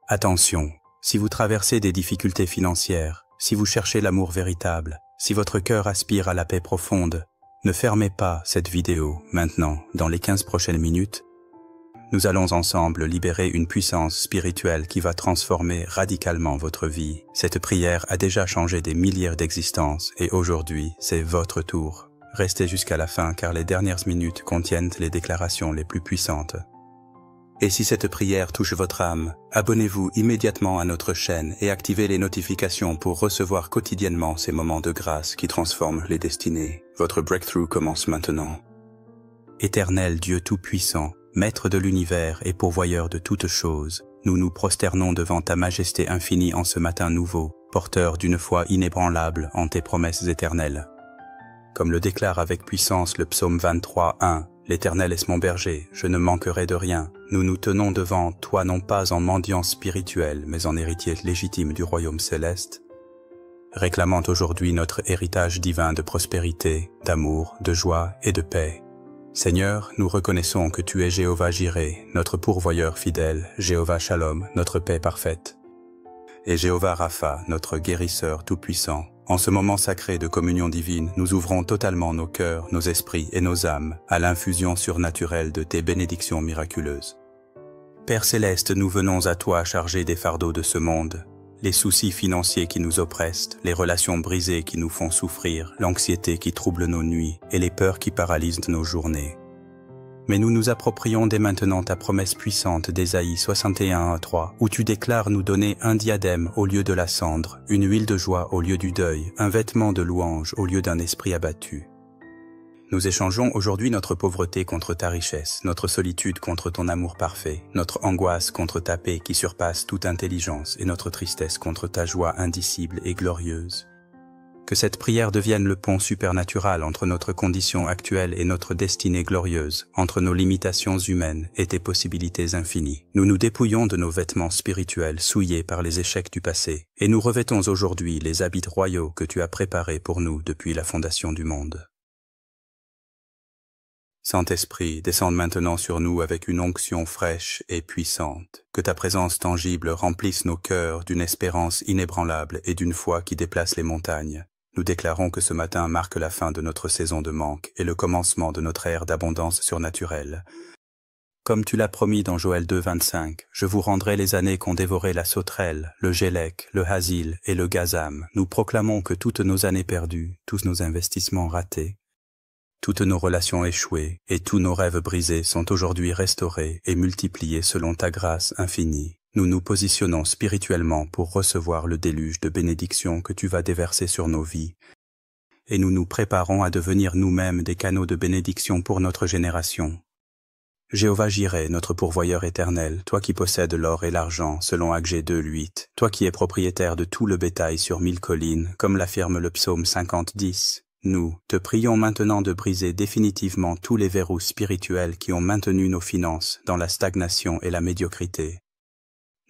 Attention, si vous traversez des difficultés financières, si vous cherchez l'amour véritable, si votre cœur aspire à la paix profonde, ne fermez pas cette vidéo maintenant. Dans les 15 prochaines minutes, nous allons ensemble libérer une puissance spirituelle qui va transformer radicalement votre vie. Cette prière a déjà changé des milliers d'existences et aujourd'hui, c'est votre tour. Restez jusqu'à la fin car les dernières minutes contiennent les déclarations les plus puissantes. Et si cette prière touche votre âme, abonnez-vous immédiatement à notre chaîne et activez les notifications pour recevoir quotidiennement ces moments de grâce qui transforment les destinées. Votre breakthrough commence maintenant. Éternel Dieu Tout-Puissant, Maître de l'univers et pourvoyeur de toutes choses, nous nous prosternons devant ta majesté infinie en ce matin nouveau, porteur d'une foi inébranlable en tes promesses éternelles. Comme le déclare avec puissance le psaume 23:1, l'Éternel est mon berger, je ne manquerai de rien. Nous nous tenons devant toi non pas en mendiants spirituels, mais en héritiers légitimes du royaume céleste, réclamant aujourd'hui notre héritage divin de prospérité, d'amour, de joie et de paix. Seigneur, nous reconnaissons que tu es Jéhovah Jireh, notre pourvoyeur fidèle, Jéhovah Shalom, notre paix parfaite, et Jéhovah Rapha, notre guérisseur tout-puissant. En ce moment sacré de communion divine, nous ouvrons totalement nos cœurs, nos esprits et nos âmes à l'infusion surnaturelle de tes bénédictions miraculeuses. Père céleste, nous venons à toi chargés des fardeaux de ce monde, les soucis financiers qui nous oppressent, les relations brisées qui nous font souffrir, l'anxiété qui trouble nos nuits et les peurs qui paralysent nos journées. Mais nous nous approprions dès maintenant ta promesse puissante d'Ésaïe 61:3, où tu déclares nous donner un diadème au lieu de la cendre, une huile de joie au lieu du deuil, un vêtement de louange au lieu d'un esprit abattu. Nous échangeons aujourd'hui notre pauvreté contre ta richesse, notre solitude contre ton amour parfait, notre angoisse contre ta paix qui surpasse toute intelligence et notre tristesse contre ta joie indicible et glorieuse. Que cette prière devienne le pont supernatural entre notre condition actuelle et notre destinée glorieuse, entre nos limitations humaines et tes possibilités infinies. Nous nous dépouillons de nos vêtements spirituels souillés par les échecs du passé, et nous revêtons aujourd'hui les habits royaux que tu as préparés pour nous depuis la fondation du monde. Saint-Esprit, descende maintenant sur nous avec une onction fraîche et puissante. Que ta présence tangible remplisse nos cœurs d'une espérance inébranlable et d'une foi qui déplace les montagnes. Nous déclarons que ce matin marque la fin de notre saison de manque et le commencement de notre ère d'abondance surnaturelle. Comme tu l'as promis dans Joël 2:25, je vous rendrai les années qu'ont dévoré la sauterelle, le gélec, le hasil et le gazam. Nous proclamons que toutes nos années perdues, tous nos investissements ratés, toutes nos relations échouées et tous nos rêves brisés sont aujourd'hui restaurés et multipliés selon ta grâce infinie. Nous nous positionnons spirituellement pour recevoir le déluge de bénédictions que tu vas déverser sur nos vies. Et nous nous préparons à devenir nous-mêmes des canaux de bénédiction pour notre génération. Jéhovah Jireh, notre pourvoyeur éternel, toi qui possèdes l'or et l'argent, selon Agé 2:8, toi qui es propriétaire de tout le bétail sur 1000 collines, comme l'affirme le psaume 50:10, nous te prions maintenant de briser définitivement tous les verrous spirituels qui ont maintenu nos finances dans la stagnation et la médiocrité.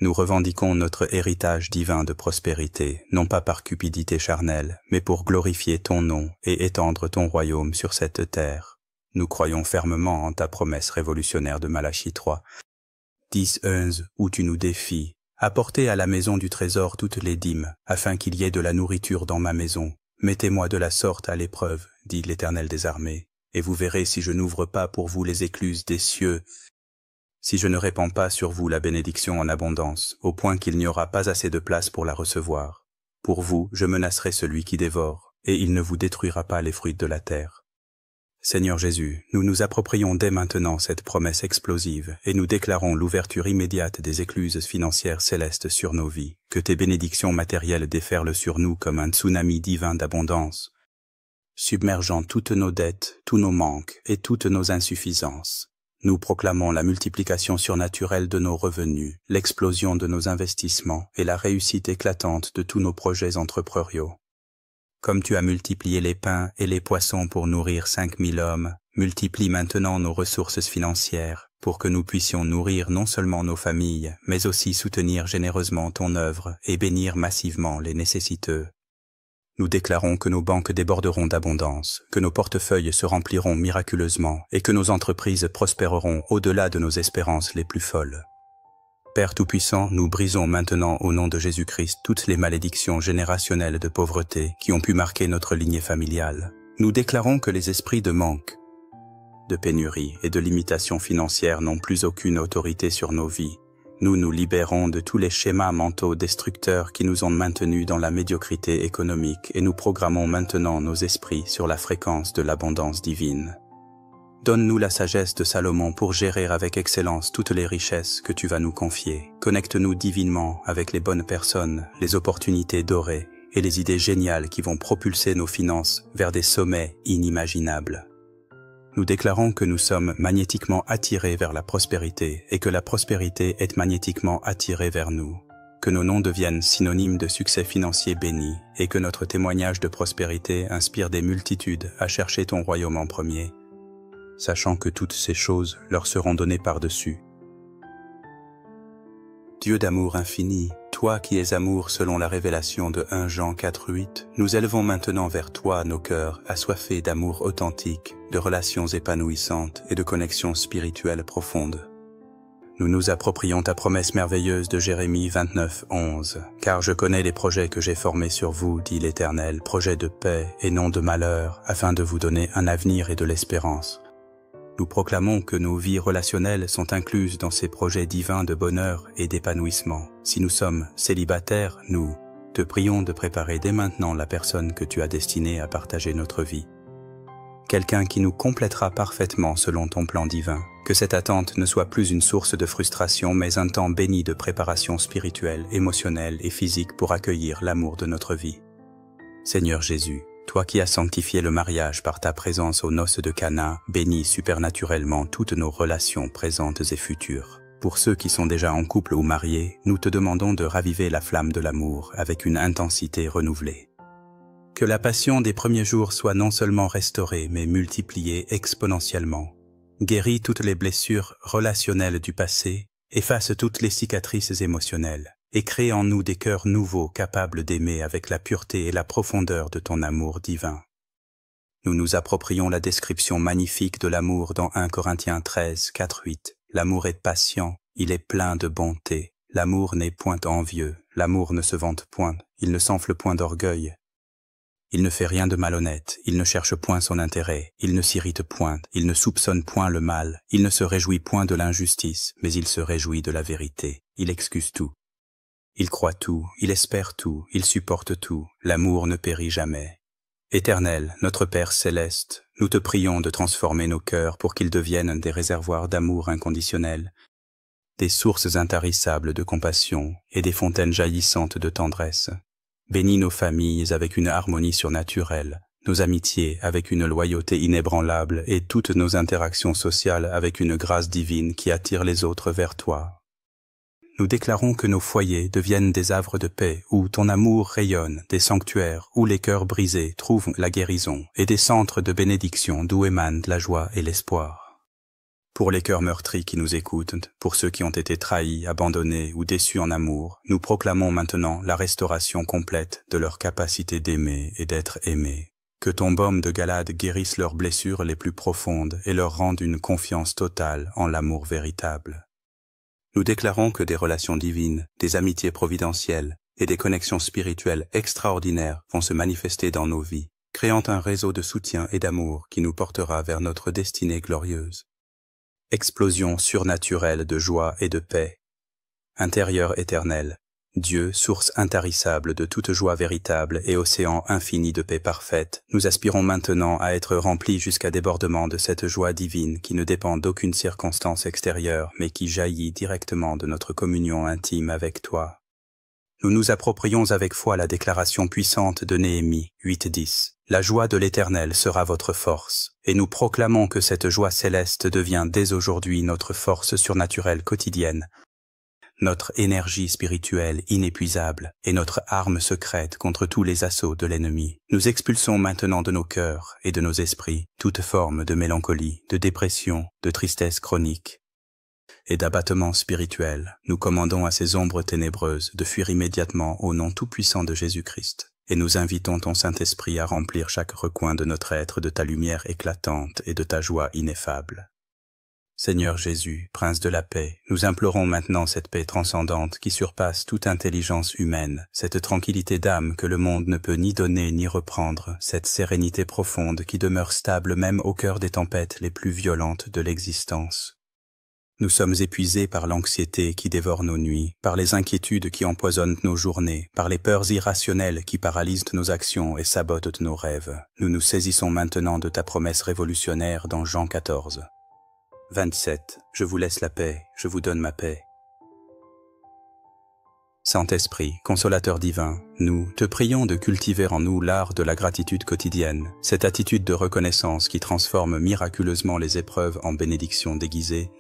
Nous revendiquons notre héritage divin de prospérité, non pas par cupidité charnelle, mais pour glorifier ton nom et étendre ton royaume sur cette terre. Nous croyons fermement en ta promesse révolutionnaire de Malachie 3:10-11, où tu nous défies. Apportez à la maison du trésor toutes les dîmes, afin qu'il y ait de la nourriture dans ma maison. Mettez-moi de la sorte à l'épreuve, dit l'Éternel des armées, et vous verrez si je n'ouvre pas pour vous les écluses des cieux, si je ne répands pas sur vous la bénédiction en abondance, au point qu'il n'y aura pas assez de place pour la recevoir. Pour vous, je menacerai celui qui dévore, et il ne vous détruira pas les fruits de la terre. Seigneur Jésus, nous nous approprions dès maintenant cette promesse explosive, et nous déclarons l'ouverture immédiate des écluses financières célestes sur nos vies, que tes bénédictions matérielles déferlent sur nous comme un tsunami divin d'abondance, submergeant toutes nos dettes, tous nos manques et toutes nos insuffisances. Nous proclamons la multiplication surnaturelle de nos revenus, l'explosion de nos investissements et la réussite éclatante de tous nos projets entrepreneuriaux. Comme tu as multiplié les pains et les poissons pour nourrir 5000 hommes, multiplie maintenant nos ressources financières pour que nous puissions nourrir non seulement nos familles, mais aussi soutenir généreusement ton œuvre et bénir massivement les nécessiteux. Nous déclarons que nos banques déborderont d'abondance, que nos portefeuilles se rempliront miraculeusement et que nos entreprises prospéreront au-delà de nos espérances les plus folles. Père Tout-Puissant, nous brisons maintenant au nom de Jésus-Christ toutes les malédictions générationnelles de pauvreté qui ont pu marquer notre lignée familiale. Nous déclarons que les esprits de manque, de pénurie et de limitation financière n'ont plus aucune autorité sur nos vies. Nous nous libérons de tous les schémas mentaux destructeurs qui nous ont maintenus dans la médiocrité économique et nous programmons maintenant nos esprits sur la fréquence de l'abondance divine. Donne-nous la sagesse de Salomon pour gérer avec excellence toutes les richesses que tu vas nous confier. Connecte-nous divinement avec les bonnes personnes, les opportunités dorées et les idées géniales qui vont propulser nos finances vers des sommets inimaginables. Nous déclarons que nous sommes magnétiquement attirés vers la prospérité et que la prospérité est magnétiquement attirée vers nous. Que nos noms deviennent synonymes de succès financier béni et que notre témoignage de prospérité inspire des multitudes à chercher ton royaume en premier, sachant que toutes ces choses leur seront données par-dessus. Dieu d'amour infini, toi qui es amour selon la révélation de 1 Jean 4:8, nous élevons maintenant vers toi nos cœurs assoiffés d'amour authentique, de relations épanouissantes et de connexions spirituelles profondes. Nous nous approprions ta promesse merveilleuse de Jérémie 29:11. « Car je connais les projets que j'ai formés sur vous, dit l'Éternel, projets de paix et non de malheur, afin de vous donner un avenir et de l'espérance. » Nous proclamons que nos vies relationnelles sont incluses dans ces projets divins de bonheur et d'épanouissement. Si nous sommes célibataires, nous te prions de préparer dès maintenant la personne que tu as destinée à partager notre vie. Quelqu'un qui nous complétera parfaitement selon ton plan divin. Que cette attente ne soit plus une source de frustration, mais un temps béni de préparation spirituelle, émotionnelle et physique pour accueillir l'amour de notre vie. Seigneur Jésus, toi qui as sanctifié le mariage par ta présence aux noces de Cana, bénis supernaturellement toutes nos relations présentes et futures. Pour ceux qui sont déjà en couple ou mariés, nous te demandons de raviver la flamme de l'amour avec une intensité renouvelée. Que la passion des premiers jours soit non seulement restaurée, mais multipliée exponentiellement. Guéris toutes les blessures relationnelles du passé, efface toutes les cicatrices émotionnelles, et crée en nous des cœurs nouveaux capables d'aimer avec la pureté et la profondeur de ton amour divin. Nous nous approprions la description magnifique de l'amour dans 1 Corinthiens 13, 4-8. L'amour est patient, il est plein de bonté. L'amour n'est point envieux, l'amour ne se vante point, il ne s'enfle point d'orgueil. Il ne fait rien de malhonnête, il ne cherche point son intérêt, il ne s'irrite point, il ne soupçonne point le mal, il ne se réjouit point de l'injustice, mais il se réjouit de la vérité, il excuse tout. Il croit tout, il espère tout, il supporte tout, l'amour ne périt jamais. Éternel, notre Père céleste, nous te prions de transformer nos cœurs pour qu'ils deviennent des réservoirs d'amour inconditionnel, des sources intarissables de compassion et des fontaines jaillissantes de tendresse. Bénis nos familles avec une harmonie surnaturelle, nos amitiés avec une loyauté inébranlable et toutes nos interactions sociales avec une grâce divine qui attire les autres vers toi. Nous déclarons que nos foyers deviennent des havres de paix où ton amour rayonne, des sanctuaires où les cœurs brisés trouvent la guérison et des centres de bénédiction d'où émanent la joie et l'espoir. Pour les cœurs meurtris qui nous écoutent, pour ceux qui ont été trahis, abandonnés ou déçus en amour, nous proclamons maintenant la restauration complète de leur capacité d'aimer et d'être aimés. Que ton baume de Galade guérisse leurs blessures les plus profondes et leur rende une confiance totale en l'amour véritable. Nous déclarons que des relations divines, des amitiés providentielles et des connexions spirituelles extraordinaires vont se manifester dans nos vies, créant un réseau de soutien et d'amour qui nous portera vers notre destinée glorieuse. Explosion surnaturelle de joie et de paix. Intérieur éternel, Dieu, source intarissable de toute joie véritable et océan infini de paix parfaite, nous aspirons maintenant à être remplis jusqu'à débordement de cette joie divine qui ne dépend d'aucune circonstance extérieure mais qui jaillit directement de notre communion intime avec toi. Nous nous approprions avec foi la déclaration puissante de Néhémie 8:10. La joie de l'Éternel sera votre force, et nous proclamons que cette joie céleste devient dès aujourd'hui notre force surnaturelle quotidienne, notre énergie spirituelle inépuisable et notre arme secrète contre tous les assauts de l'ennemi. Nous expulsons maintenant de nos cœurs et de nos esprits toute forme de mélancolie, de dépression, de tristesse chronique et d'abattement spirituel. Nous commandons à ces ombres ténébreuses de fuir immédiatement au nom tout-puissant de Jésus-Christ. Et nous invitons ton Saint-Esprit à remplir chaque recoin de notre être de ta lumière éclatante et de ta joie ineffable. Seigneur Jésus, Prince de la paix, nous implorons maintenant cette paix transcendante qui surpasse toute intelligence humaine, cette tranquillité d'âme que le monde ne peut ni donner ni reprendre, cette sérénité profonde qui demeure stable même au cœur des tempêtes les plus violentes de l'existence. Nous sommes épuisés par l'anxiété qui dévore nos nuits, par les inquiétudes qui empoisonnent nos journées, par les peurs irrationnelles qui paralysent nos actions et sabotent nos rêves. Nous nous saisissons maintenant de ta promesse révolutionnaire dans Jean 14. 27. Je vous laisse la paix, je vous donne ma paix. Saint-Esprit, consolateur divin, nous te prions de cultiver en nous l'art de la gratitude quotidienne, cette attitude de reconnaissance qui transforme miraculeusement les épreuves en bénédictions déguisées,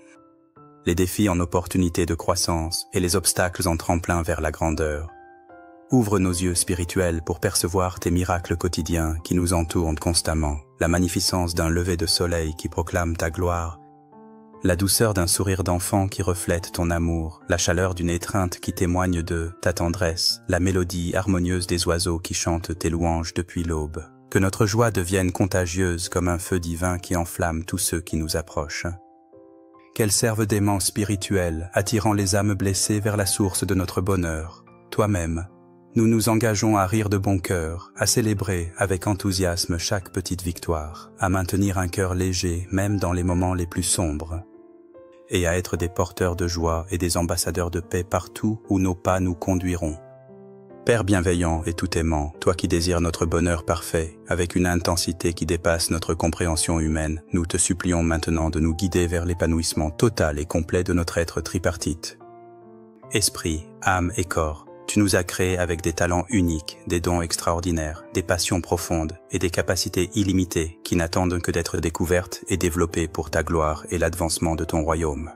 les défis en opportunités de croissance et les obstacles en tremplin vers la grandeur. Ouvre nos yeux spirituels pour percevoir tes miracles quotidiens qui nous entourent constamment, la magnificence d'un lever de soleil qui proclame ta gloire, la douceur d'un sourire d'enfant qui reflète ton amour, la chaleur d'une étreinte qui témoigne de ta tendresse, la mélodie harmonieuse des oiseaux qui chantent tes louanges depuis l'aube. Que notre joie devienne contagieuse comme un feu divin qui enflamme tous ceux qui nous approchent. Qu'elle serve d'aimant spirituel, attirant les âmes blessées vers la source de notre bonheur, toi-même. Nous nous engageons à rire de bon cœur, à célébrer avec enthousiasme chaque petite victoire, à maintenir un cœur léger même dans les moments les plus sombres, et à être des porteurs de joie et des ambassadeurs de paix partout où nos pas nous conduiront. Père bienveillant et tout aimant, toi qui désires notre bonheur parfait, avec une intensité qui dépasse notre compréhension humaine, nous te supplions maintenant de nous guider vers l'épanouissement total et complet de notre être tripartite. Esprit, âme et corps, tu nous as créés avec des talents uniques, des dons extraordinaires, des passions profondes et des capacités illimitées qui n'attendent que d'être découvertes et développées pour ta gloire et l'advancement de ton royaume.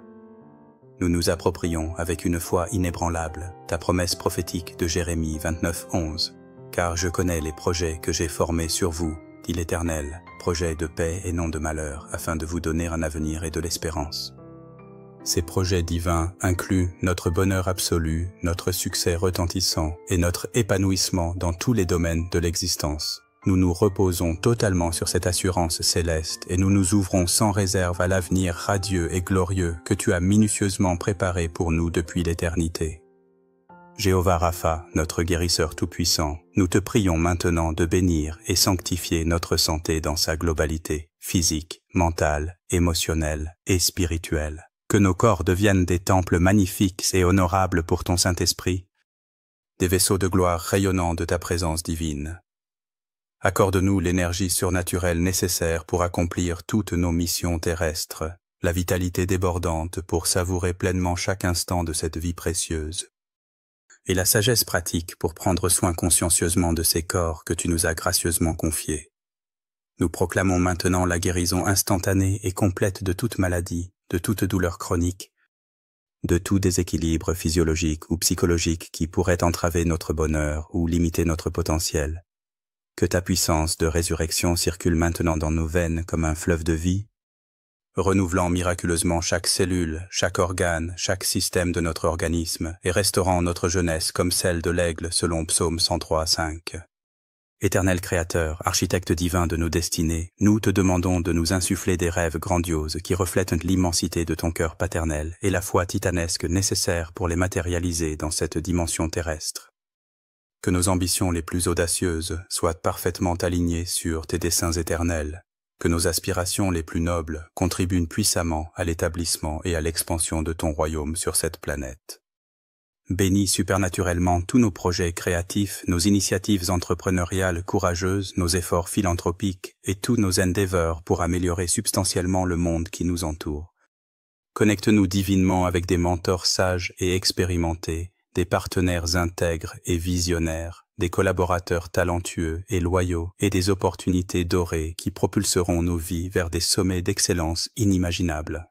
Nous nous approprions avec une foi inébranlable ta promesse prophétique de Jérémie 29:11. Car je connais les projets que j'ai formés sur vous, dit l'Éternel, projets de paix et non de malheur, afin de vous donner un avenir et de l'espérance. Ces projets divins incluent notre bonheur absolu, notre succès retentissant et notre épanouissement dans tous les domaines de l'existence. Nous nous reposons totalement sur cette assurance céleste et nous nous ouvrons sans réserve à l'avenir radieux et glorieux que tu as minutieusement préparé pour nous depuis l'éternité. Jéhovah Rapha, notre guérisseur tout-puissant, nous te prions maintenant de bénir et sanctifier notre santé dans sa globalité, physique, mentale, émotionnelle et spirituelle. Que nos corps deviennent des temples magnifiques et honorables pour ton Saint-Esprit, des vaisseaux de gloire rayonnant de ta présence divine. Accorde-nous l'énergie surnaturelle nécessaire pour accomplir toutes nos missions terrestres, la vitalité débordante pour savourer pleinement chaque instant de cette vie précieuse, et la sagesse pratique pour prendre soin consciencieusement de ces corps que tu nous as gracieusement confiés. Nous proclamons maintenant la guérison instantanée et complète de toute maladie, de toute douleur chronique, de tout déséquilibre physiologique ou psychologique qui pourrait entraver notre bonheur ou limiter notre potentiel. Que ta puissance de résurrection circule maintenant dans nos veines comme un fleuve de vie, renouvelant miraculeusement chaque cellule, chaque organe, chaque système de notre organisme et restaurant notre jeunesse comme celle de l'aigle selon Psaume 103:5. Éternel Créateur, architecte divin de nos destinées, nous te demandons de nous insuffler des rêves grandioses qui reflètent l'immensité de ton cœur paternel et la foi titanesque nécessaire pour les matérialiser dans cette dimension terrestre. Que nos ambitions les plus audacieuses soient parfaitement alignées sur tes desseins éternels, que nos aspirations les plus nobles contribuent puissamment à l'établissement et à l'expansion de ton royaume sur cette planète. Bénis supernaturellement tous nos projets créatifs, nos initiatives entrepreneuriales courageuses, nos efforts philanthropiques et tous nos endeavors pour améliorer substantiellement le monde qui nous entoure. Connecte-nous divinement avec des mentors sages et expérimentés, des partenaires intègres et visionnaires, des collaborateurs talentueux et loyaux et des opportunités dorées qui propulseront nos vies vers des sommets d'excellence inimaginables.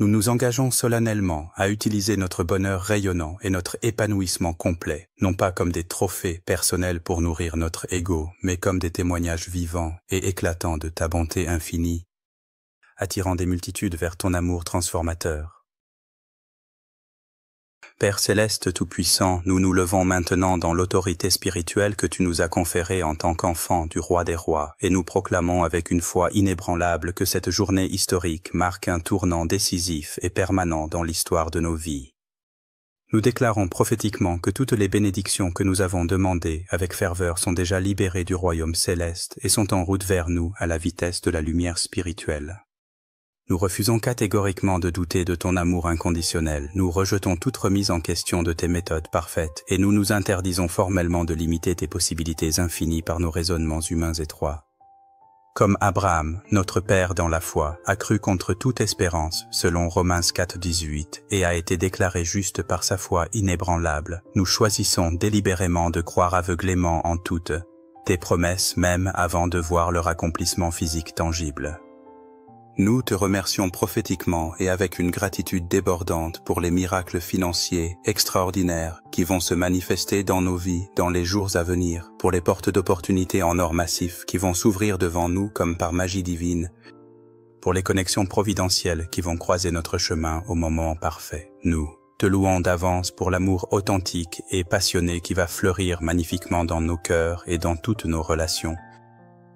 Nous nous engageons solennellement à utiliser notre bonheur rayonnant et notre épanouissement complet, non pas comme des trophées personnels pour nourrir notre ego, mais comme des témoignages vivants et éclatants de ta bonté infinie, attirant des multitudes vers ton amour transformateur. Père céleste tout-puissant, nous nous levons maintenant dans l'autorité spirituelle que tu nous as conférée en tant qu'enfants du roi des rois, et nous proclamons avec une foi inébranlable que cette journée historique marque un tournant décisif et permanent dans l'histoire de nos vies. Nous déclarons prophétiquement que toutes les bénédictions que nous avons demandées avec ferveur sont déjà libérées du royaume céleste et sont en route vers nous à la vitesse de la lumière spirituelle. Nous refusons catégoriquement de douter de ton amour inconditionnel, nous rejetons toute remise en question de tes méthodes parfaites et nous nous interdisons formellement de limiter tes possibilités infinies par nos raisonnements humains étroits. Comme Abraham, notre Père dans la foi, a cru contre toute espérance, selon Romains 4,18, et a été déclaré juste par sa foi inébranlable, nous choisissons délibérément de croire aveuglément en toutes tes promesses même avant de voir leur accomplissement physique tangible. Nous te remercions prophétiquement et avec une gratitude débordante pour les miracles financiers extraordinaires qui vont se manifester dans nos vies dans les jours à venir, pour les portes d'opportunités en or massif qui vont s'ouvrir devant nous comme par magie divine, pour les connexions providentielles qui vont croiser notre chemin au moment parfait. Nous te louons d'avance pour l'amour authentique et passionné qui va fleurir magnifiquement dans nos cœurs et dans toutes nos relations,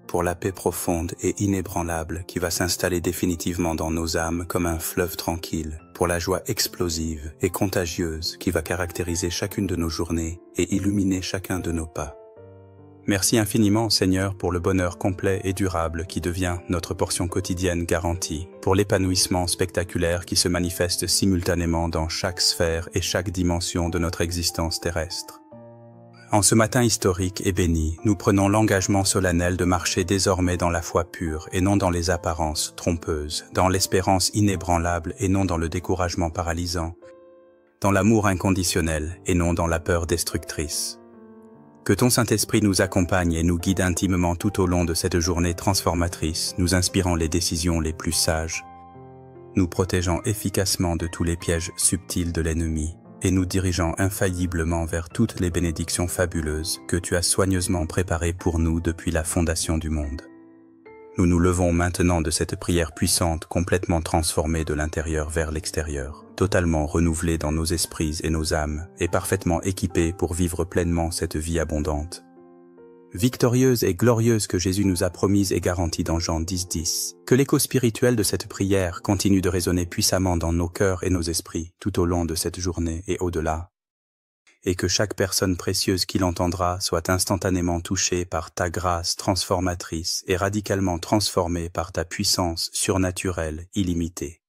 pour la paix profonde et inébranlable qui va s'installer définitivement dans nos âmes comme un fleuve tranquille, pour la joie explosive et contagieuse qui va caractériser chacune de nos journées et illuminer chacun de nos pas. Merci infiniment, Seigneur, pour le bonheur complet et durable qui devient notre portion quotidienne garantie, pour l'épanouissement spectaculaire qui se manifeste simultanément dans chaque sphère et chaque dimension de notre existence terrestre. En ce matin historique et béni, nous prenons l'engagement solennel de marcher désormais dans la foi pure et non dans les apparences trompeuses, dans l'espérance inébranlable et non dans le découragement paralysant, dans l'amour inconditionnel et non dans la peur destructrice. Que ton Saint-Esprit nous accompagne et nous guide intimement tout au long de cette journée transformatrice, nous inspirant les décisions les plus sages, nous protégeant efficacement de tous les pièges subtils de l'ennemi, et nous dirigeant infailliblement vers toutes les bénédictions fabuleuses que tu as soigneusement préparées pour nous depuis la fondation du monde. Nous nous levons maintenant de cette prière puissante, complètement transformée de l'intérieur vers l'extérieur, totalement renouvelée dans nos esprits et nos âmes, et parfaitement équipée pour vivre pleinement cette vie abondante, victorieuse et glorieuse que Jésus nous a promise et garantie dans Jean 10,10. Que l'écho spirituel de cette prière continue de résonner puissamment dans nos cœurs et nos esprits tout au long de cette journée et au-delà. Et que chaque personne précieuse qui l'entendra soit instantanément touchée par ta grâce transformatrice et radicalement transformée par ta puissance surnaturelle illimitée.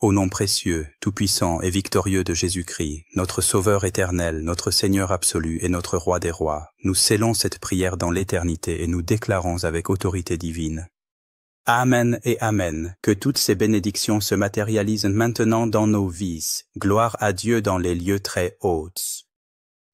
Au nom précieux, tout-puissant et victorieux de Jésus-Christ, notre Sauveur éternel, notre Seigneur absolu et notre Roi des rois, nous scellons cette prière dans l'éternité et nous déclarons avec autorité divine. Amen et Amen, que toutes ces bénédictions se matérialisent maintenant dans nos vies. Gloire à Dieu dans les lieux très hauts.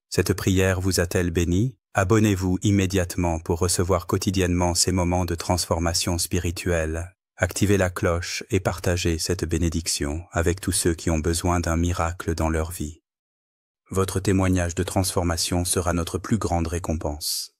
Cette prière vous a-t-elle béni? Abonnez-vous immédiatement pour recevoir quotidiennement ces moments de transformation spirituelle. Activez la cloche et partagez cette bénédiction avec tous ceux qui ont besoin d'un miracle dans leur vie. Votre témoignage de transformation sera notre plus grande récompense.